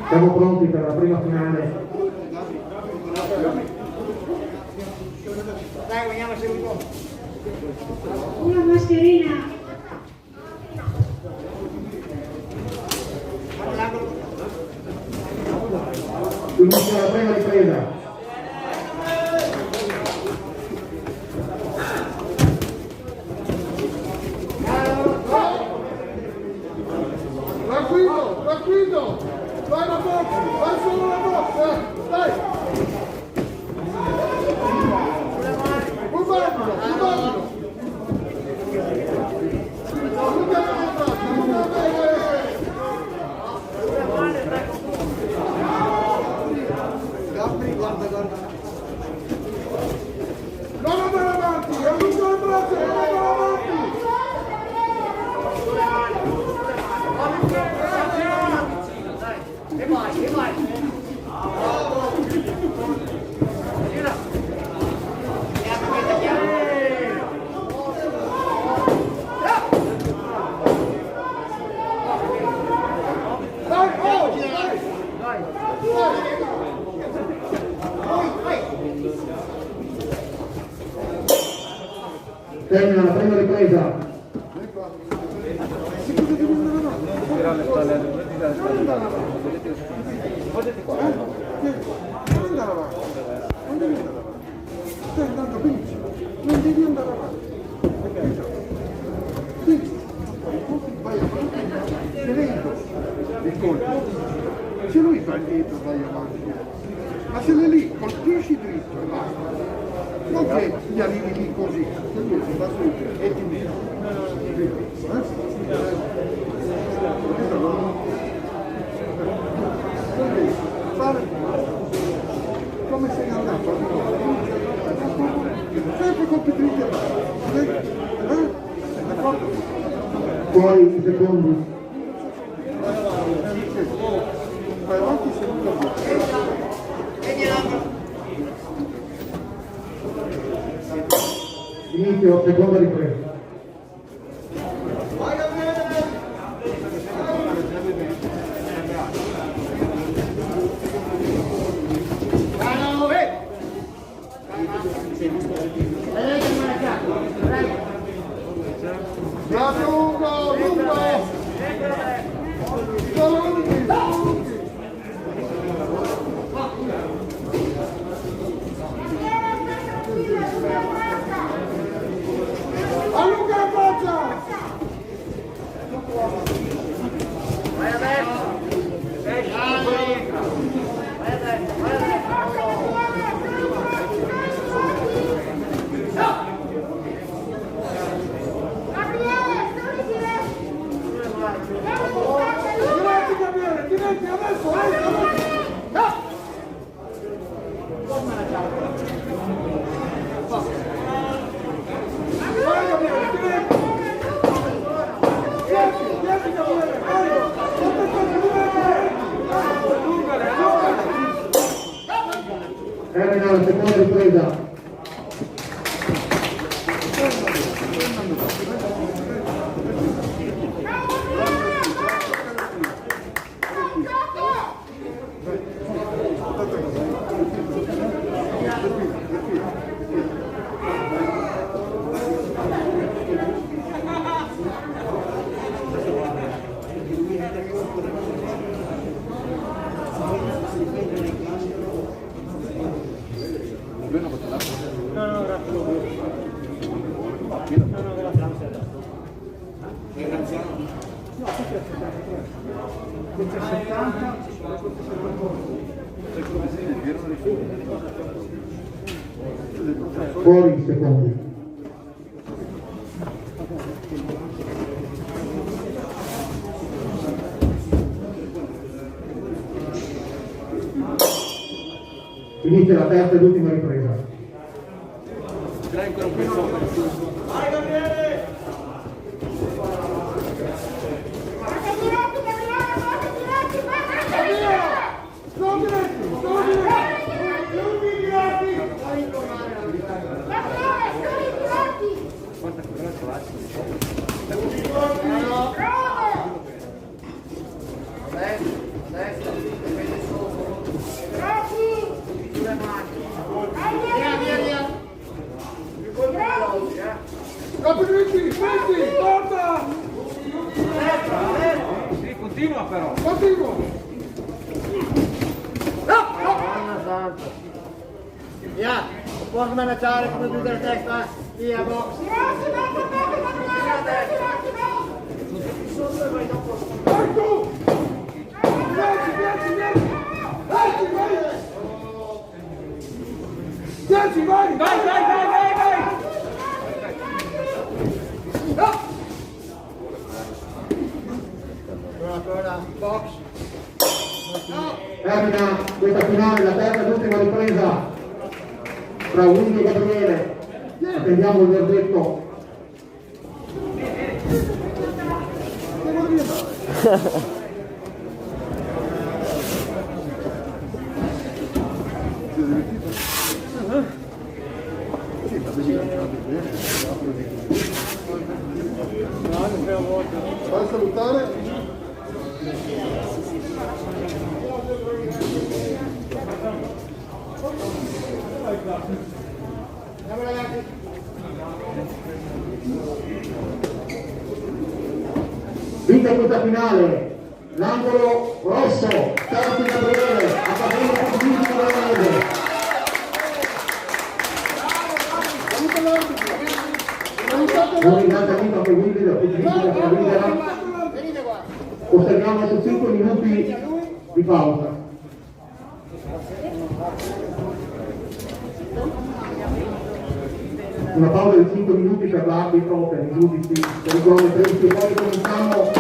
Siamo pronti per la prima finale. Dai, veniamo subito. Una mascherina. Inizia la prima ripresa. Tranquillo, tranquillo! Vai la box, vai solo la box, dai! Bubbagilo, bubbagilo! Gabri, guarda, guarda! Non andare avanti, allunga il braccio, non andare avanti! E vai, e vai. Gira. Dai, oh, Termina la prima ripresa. Potete qua. Non andare avanti. Non devi andare avanti. Stai andando benissimo. Non devi andare avanti. Sì. Vai avanti. Tenendo il colpo. Se lui fa il dietro vai avanti. Ma se l'è lì, colpisci dritto e basta. Non che gli arrivi lì così. Se tu si va su e ti metti. Fare come sei andato sempre colpi dritti e basta. D'accordo? Fuori i secondi. Vai avanti seduto Inizio seconda ripresa. lungo, lungo! Solo lunghi, lunghi! Allunga la faccia! Vai adesso! Esci, rientra! Vai adesso, vai adesso! Diretti, Gabriele, diretti, adesso, adesso! No! Vai, Gabriele, diretti! Diretti, Gabriele, vai! Termina la seconda ripresa. Fuori i secondi. Inizia la terza ed ultima ripresa. Vai Gabriele! Adesso, vedi sopra. Sulle mani. Via. Più colpi veloci, Capinucci, smetti, porta! Sì, continua però. Continua! Buona santa. Via, non può smanacciare come chiudere la testa. Via, box. Vai tu! Vieni, vai! Ancora, box. Termina questa finale, la terza ed ultima ripresa tra Ulido e Gabriele. Attendiamo il verdetto. Vai a salutare. Vince questa finale l'angolo rosso, Terzi Gabriele, a favore di Luigi Gabriele. Un ringraziamento anche Willy del Pugilista che la guiderà. Osserviamo adesso 5 minuti di pausa. Una pausa di 5 minuti per l'arbitro, per i giudici, per i cronometristi, e poi cominciamo